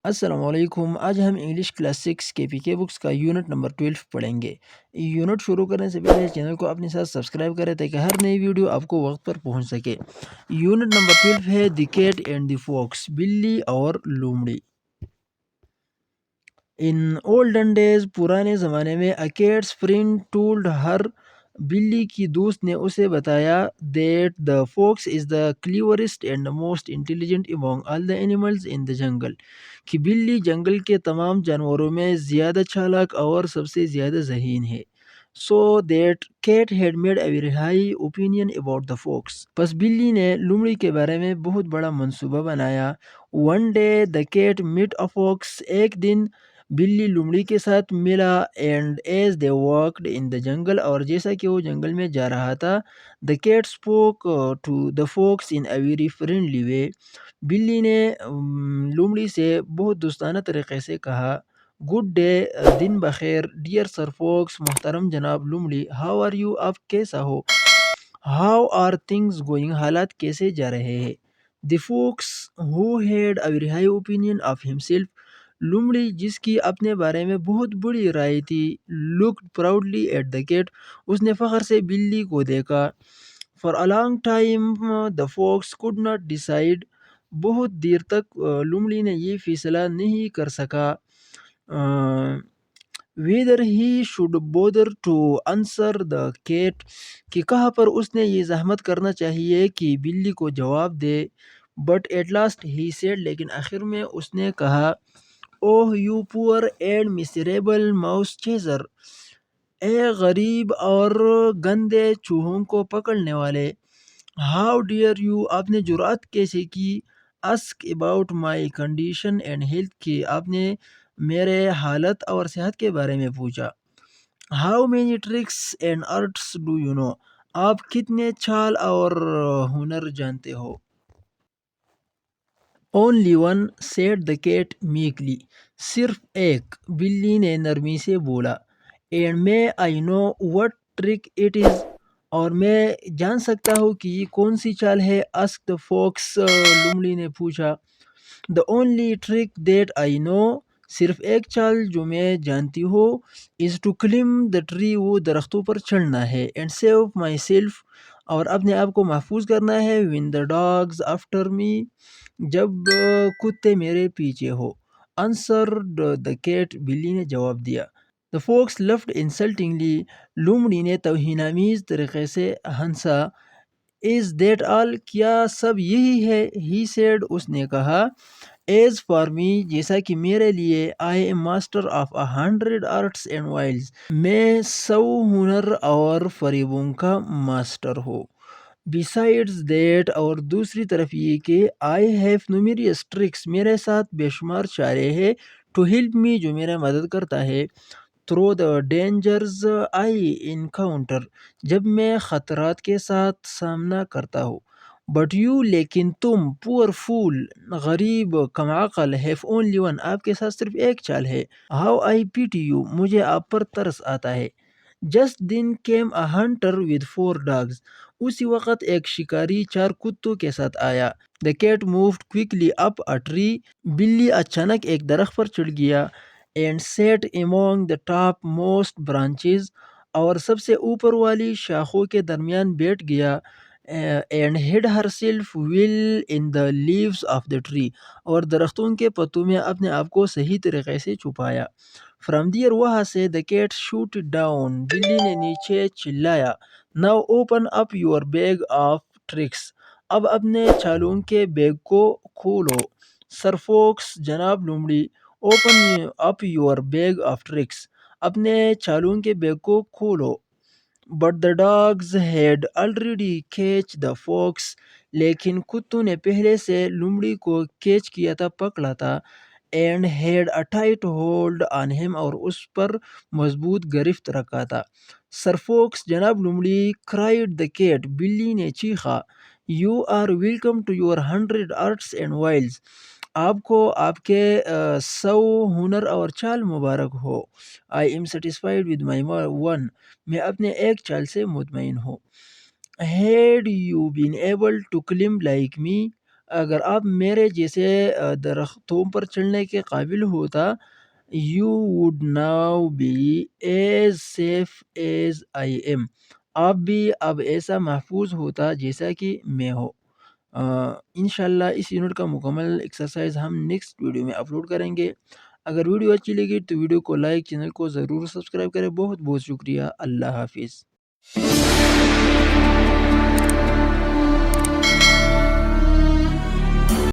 السلام علیکم۔ آج ہم انگلش کلاس 6 کے پی کے بکس کا یونٹ نمبر 12 پڑھیں گے۔ یونٹ شروع کرنے سے پہلے چینل کو اپنے ساتھ سبسکرائب کریں تاکہ ہر نئی ویڈیو آپ کو وقت پر پہنچ سکے۔ یونٹ نمبر 12 ہے the cat and the focus, بلی اور لومڑی۔ ان اولڈن ڈیز، پرانے زمانے میں، a cat's friend told her، بلی کی دوست نے اسے بتایا، that the fox is the cleverest and most intelligent among all the animals in the jungle، کہ بلی جنگل کے تمام جانوروں میں زیادہ چالاک اور سب سے زیادہ ذہین ہے۔ So that cat had made a very high opinion about the fox، پس بلی نے لومڑی کے بارے میں بہت بڑا منصوبہ بنایا۔ One day the cat met a fox، ایک دن بلی لومڑی کے ساتھ ملا، and as they walked in the jungle، اور جیسا کہ وہ جنگل میں جا رہا تھا، the cat spoke to the fox in a very friendly way، بلی نے لومڑی سے بہت دوستانہ طریقے سے کہا، گڈ ڈے، دن بخیر، ڈیئر سر فوکس، محترم جناب لومڑی، ہاؤ آر یو، آپ کیسا ہو، ہاؤ آر تھنگز گوئنگ، حالات کیسے جا رہے ہیں، the fox who had a very high opinion of himself, لومڑی جس کی اپنے بارے میں بہت بڑی رائے تھی، looked proudly at the cat, اس نے فخر سے بلی کو دیکھا، for a long time the fox could not decide, بہت دیر تک لومڑی نے یہ فیصلہ نہیں کر سکا، whether he should bother to answer the cat، کہ کہاں پر اس نے یہ زحمت کرنا چاہیے کہ بلی کو جواب دے، but at last he said، لیکن آخر میں اس نے کہا، oh you poor and miserable mouse chaser، اے غریب اور گندے چوہوں کو پکڑنے والے، how dare you، آپ نے جرأت کیسے کی، ask about my condition and health، کہ آپ نے میرے حالت اور صحت کے بارے میں پوچھا، how many tricks and arts do you know، آپ کتنے چال اور ہنر جانتے ہو، only one said the cat meekly، صرف ایک، بلی نے نرمی سے بولا، and may I know what trick it is، اور میں جان سکتا ہوں کہ یہ کون سی چال ہے، asked the fox، لومڑی نے پوچھا، the only trick that I know، صرف ایک چال جو میں جانتی ہوں، is to climb the tree، وہ درختوں پر چڑھنا ہے، and save myself، اور اپنے آپ کو محفوظ کرنا ہے، when the dogs after me، جب کتے میرے پیچھے ہو، answered the cat، بلی نے جواب دیا، the fox laughed insultingly، لومڑی نے توہین آمیز طریقے سے ہنسا، is that all، کیا سب یہی ہے، he said، اس نے کہا، as for me، جیسا کہ میرے لیے، I am master of 100 arts and wiles، میں 100 ہنر اور فریبوں کا ماسٹر ہوں، besides that، اور دوسری طرف یہ کہ I have numerous tricks، میرے ساتھ بے شمار چارے ہیں، to help me، جو میرا مدد کرتا ہے، through the dangers I encounter، جب میں خطرات کے ساتھ سامنا کرتا ہوں، but you، لیکن تم، poor fool، غریب کم عقل، have only one، آپ کے ساتھ صرف ایک چال ہے، how I pity you، مجھے آپ پر ترس آتا ہے، just then came a hunter with 4 dogs، اسی وقت ایک شکاری 4 کتوں کے ساتھ آیا، the cat moved quickly up a tree، بلی اچانک ایک درخت پر چڑھ گیا، and sat among the top most branches، اور سب سے اوپر والی شاخوں کے درمیان بیٹھ گیا، and hid herself well in the leaves of the tree، اور درختوں کے پتوں میں اپنے آپ کو صحیح طریقے سے چھپایا، from there، وہاں سے، the cat shouted down، بلی نے نیچے چلایا، now open up your bag of tricks، اب اپنے چالوں کے بیگ کو کھولو، سر فوکس، جناب لومڑی، open up your bag of tricks، اپنے چالوں کے بیگ کو کھولو، but the dogs had already catch the fox، لیکن کتوں نے پہلے سے لومڑی کو کیچ کیا تھا، پکڑا تھا، and had a tight hold on him، اور اس پر مضبوط گرفت رکھا تھا، سر فوکس، جناب لومڑی، cried the cat، بلی نے چیخا، you are welcome to your 100 arts and wiles، آپ کو آپ کے 100 ہنر اور چال مبارک ہو، I am satisfied with my one، میں اپنے ایک چال سے مطمئن ہوں، had you been able to climb like me، اگر آپ میرے جیسے درختوں پر چڑھنے کے قابل ہوتا، you would now be as safe as I am. آپ بھی اب ایسا محفوظ ہوتا جیسا کہ میں ہوں۔ انشاءاللہ اس یونٹ کا مکمل ایکسرسائز ہم نیکسٹ ویڈیو میں اپلوڈ کریں گے۔ اگر ویڈیو اچھی لگی تو ویڈیو کو لائک، چینل کو ضرور سبسکرائب کریں۔ بہت بہت شکریہ۔ اللہ حافظ۔